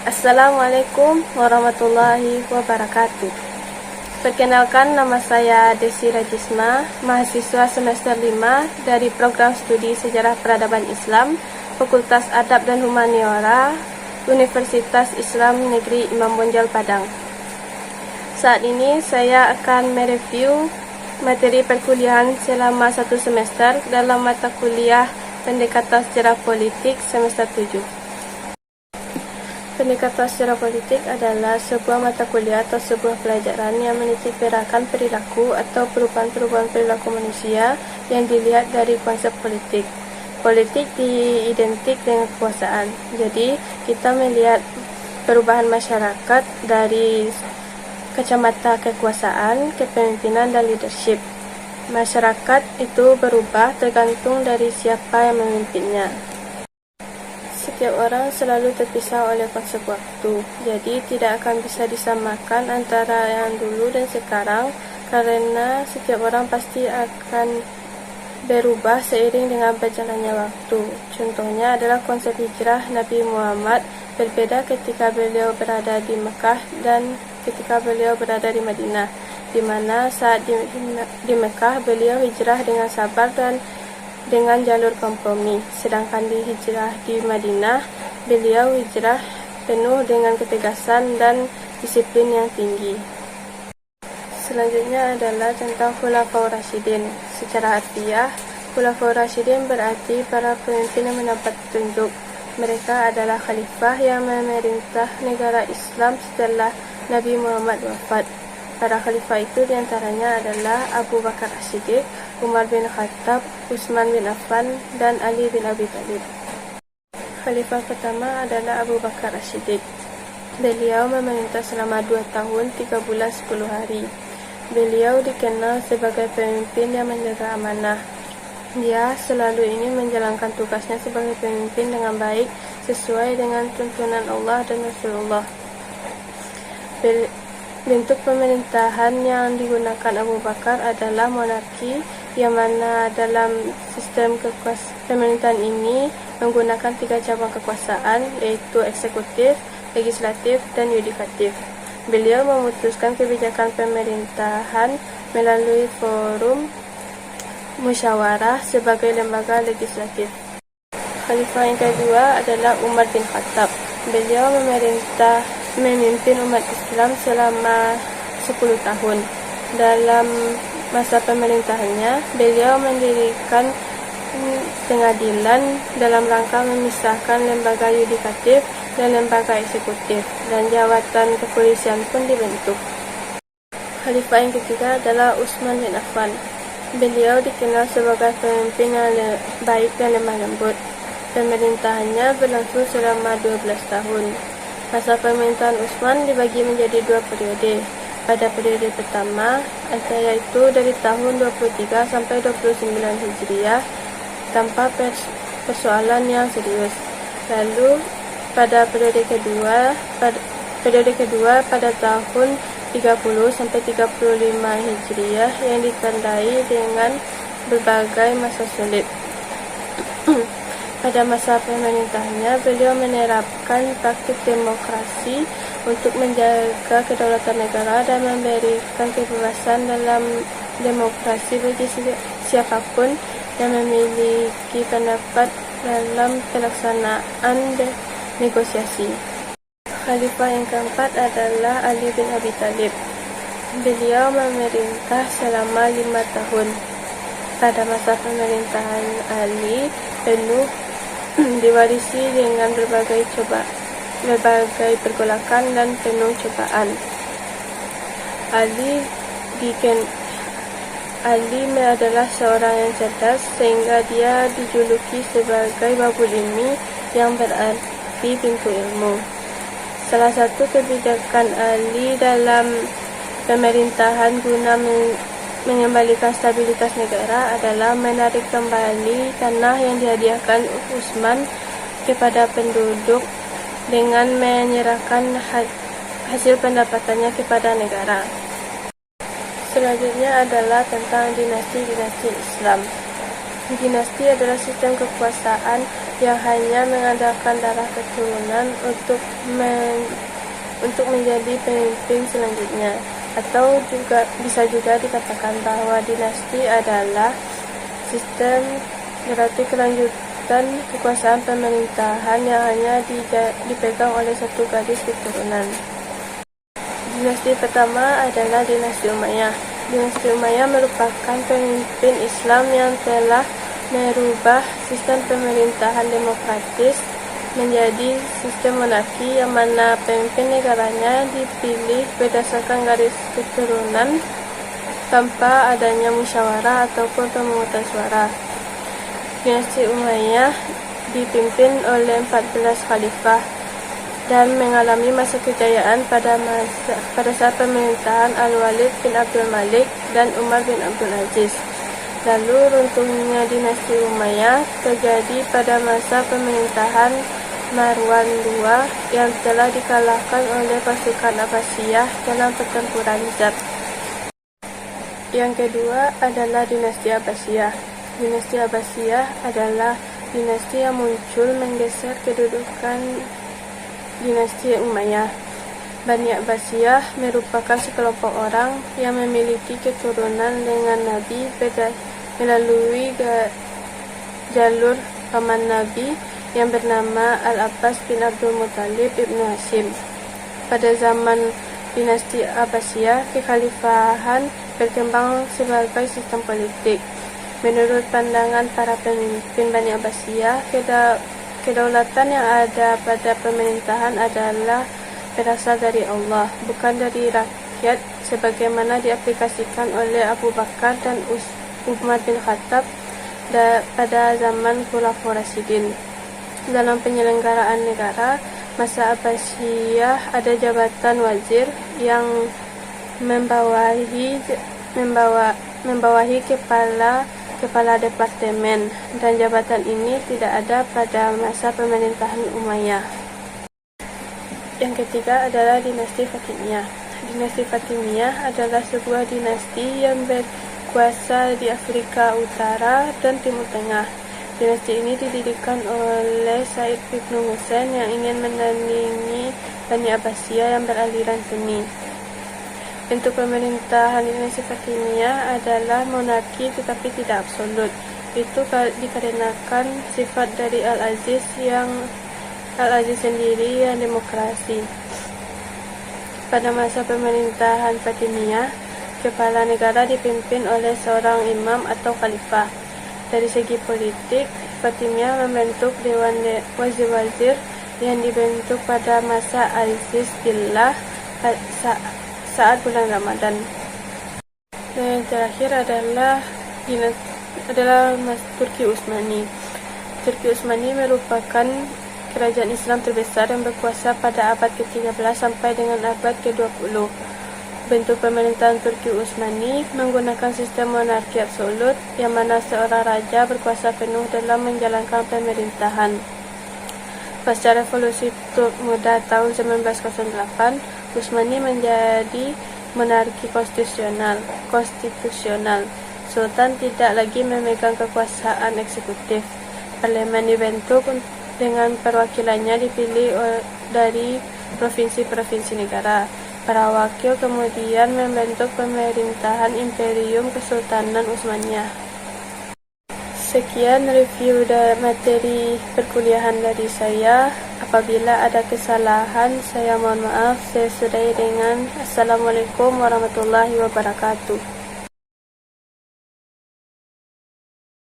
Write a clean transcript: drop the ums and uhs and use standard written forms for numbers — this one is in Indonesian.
Assalamualaikum warahmatullahi wabarakatuh. Perkenalkan, nama saya Desi Rajisma, mahasiswa semester 5 dari program studi Sejarah Peradaban Islam, Fakultas Adab dan Humaniora, Universitas Islam Negeri Imam Bonjol Padang. Saat ini saya akan mereview materi perkuliahan selama 1 semester dalam mata kuliah Pendekatan Sejarah Politik semester 7. Pendekatan sejarah politik adalah sebuah mata kuliah atau sebuah pelajaran yang menitik beratkan perilaku atau perubahan-perubahan perilaku manusia yang dilihat dari konsep politik. Politik diidentik dengan kekuasaan. Jadi, kita melihat perubahan masyarakat dari kacamata kekuasaan, kepemimpinan, dan leadership. Masyarakat itu berubah tergantung dari siapa yang memimpinnya. Setiap orang selalu terpisah oleh konsep waktu, jadi tidak akan bisa disamakan antara yang dulu dan sekarang, karena setiap orang pasti akan berubah seiring dengan berjalannya waktu. Contohnya adalah konsep hijrah Nabi Muhammad berbeda ketika beliau berada di Mekah dan ketika beliau berada di Madinah, di mana saat di Mekah beliau hijrah dengan sabar dan dengan jalur kompromi, sedangkan di hijrah di Madinah beliau hijrah penuh dengan ketegasan dan disiplin yang tinggi. Selanjutnya adalah tentang Khulafaur Rasyidin. Secara harfiah, Khulafaur Rasyidin berarti para pemimpin yang mendapat petunjuk. Mereka adalah khalifah yang memerintah negara Islam setelah Nabi Muhammad wafat. Para khalifah itu diantaranya adalah Abu Bakar As-Siddiq, Umar bin Khattab, Utsman bin Affan, dan Ali bin Abi Thalib. Khalifah pertama adalah Abu Bakar As-Siddiq. Beliau memerintah selama 2 tahun 3 bulan 10 hari. Beliau dikenal sebagai pemimpin yang menjaga amanah. Dia selalu ingin menjalankan tugasnya sebagai pemimpin dengan baik sesuai dengan tuntunan Allah dan Rasulullah. Bentuk pemerintahan yang digunakan Abu Bakar adalah monarki, yang mana dalam sistem pemerintahan ini menggunakan 3 cabang kekuasaan, yaitu eksekutif, legislatif, dan yudikatif. Beliau memutuskan kebijakan pemerintahan melalui forum musyawarah sebagai lembaga legislatif. Khalifah yang kedua adalah Umar bin Khattab. Beliau memimpin umat Islam selama 10 tahun. Dalam masa pemerintahannya, beliau mendirikan pengadilan dalam rangka memisahkan lembaga yudikatif dan lembaga eksekutif, dan jabatan kepolisian pun dibentuk. Khalifah yang ketiga adalah Utsman bin Affan. Beliau dikenal sebagai pemimpin yang baik dan lemah lembut. Pemerintahannya berlangsung selama 12 tahun. Masa pemerintahan Utsman dibagi menjadi 2 periode. Pada periode pertama, yaitu dari tahun 23 sampai 29 Hijriah, tanpa persoalan yang serius. Lalu pada periode kedua pada tahun 30 sampai 35 Hijriah yang ditandai dengan berbagai masa sulit. Pada masa pemerintahannya, beliau menerapkan praktik demokrasi untuk menjaga kedaulatan negara dan memberikan kebebasan dalam demokrasi bagi siapapun yang memiliki pendapat dalam pelaksanaan negosiasi. Khalifah yang keempat adalah Ali bin Abi Thalib. Beliau memerintah selama 5 tahun. Pada masa pemerintahan Ali, penuh diwarisi dengan berbagai pergolakan dan penuh cobaan. Ali adalah seorang yang cerdas, sehingga dia dijuluki sebagai babul ilmi, yang berarti pintu ilmu. Salah satu kebijakan Ali dalam pemerintahan guna mengembalikan stabilitas negara adalah menarik kembali tanah yang dihadiahkan Utsman kepada penduduk dengan menyerahkan hasil pendapatannya kepada negara. Selanjutnya adalah tentang dinasti-dinasti Islam. Dinasti adalah sistem kekuasaan yang hanya mengandalkan darah keturunan untuk menjadi pemimpin selanjutnya. Atau bisa juga dikatakan bahwa dinasti adalah sistem berarti kelanjutan kekuasaan pemerintahan yang hanya dipegang oleh satu garis keturunan. Dinasti pertama adalah dinasti Umayyah. Dinasti Umayyah merupakan pemimpin Islam yang telah merubah sistem pemerintahan demokratis menjadi sistem monarki yang mana pemimpin negaranya dipilih berdasarkan garis keturunan tanpa adanya musyawarah ataupun pemungutan suara. Dinasti Umayyah dipimpin oleh 14 khalifah dan mengalami masa kejayaan pada saat pemerintahan Al-Walid bin Abdul Malik dan Umar bin Abdul Aziz. Lalu runtuhnya dinasti Umayyah terjadi pada masa pemerintahan Marwan II yang telah dikalahkan oleh pasukan Abbasiyah dalam pertempuran Zab. Yang kedua adalah dinasti Abbasiyah. Dinasti Abbasiyah adalah dinasti yang muncul menggeser kedudukan dinasti Umayyah. Bani Abbasiyah merupakan sekelompok orang yang memiliki keturunan dengan Nabi melalui jalur paman Nabi yang bernama Al-Abbas bin Abdul Muttalib ibnu Hashim. Pada zaman dinasti Abbasiyah, kekhalifahan berkembang sebagai sistem politik. Menurut pandangan para pemimpin Bani Abbasiyah, kedaulatan yang ada pada pemerintahan adalah berasal dari Allah, bukan dari rakyat sebagaimana diaplikasikan oleh Abu Bakar dan Umar bin Khattab pada zaman Khulafaur Rasyidin. Dalam penyelenggaraan negara, masa Abbasiyah ada jabatan wazir yang membawahi kepala departemen, dan jabatan ini tidak ada pada masa pemerintahan Umayyah. Yang ketiga adalah dinasti Fatimiyah. Dinasti Fatimiyah adalah sebuah dinasti yang berkuasa di Afrika Utara dan Timur Tengah. Dinasti ini didirikan oleh Said ibnu Husain yang ingin menandingi Bani Abbasiyah yang beraliran Sunni. Bentuk pemerintahan dinasti Fatimiyah adalah monarki tetapi tidak absolut. Itu dikarenakan sifat dari Al-Aziz sendiri yang demokrasi. Pada masa pemerintahan Fatimiyah, kepala negara dipimpin oleh seorang imam atau khalifah. Dari segi politik, Fatimiyah membentuk Dewan Wazir-Wazir yang dibentuk pada masa Aziz Billah saat bulan Ramadan. Dan yang terakhir adalah Turki Utsmani. Turki Utsmani merupakan kerajaan Islam terbesar yang berkuasa pada abad ke-13 sampai dengan abad ke-20. Bentuk pemerintahan Turki Utsmani menggunakan sistem monarki absolut yang mana seorang raja berkuasa penuh dalam menjalankan pemerintahan. Pasca revolusi Turk Muda tahun 1908, Utsmani menjadi monarki konstitusional. Sultan tidak lagi memegang kekuasaan eksekutif. Parlemen dibentuk dengan perwakilannya dipilih dari provinsi-provinsi negara. Para wakil kemudian membentuk pemerintahan Imperium Kesultanan Utsmaniyah. Sekian review materi perkuliahan dari saya. Apabila ada kesalahan, saya mohon maaf. Saya sudahi dengan Assalamualaikum warahmatullahi wabarakatuh.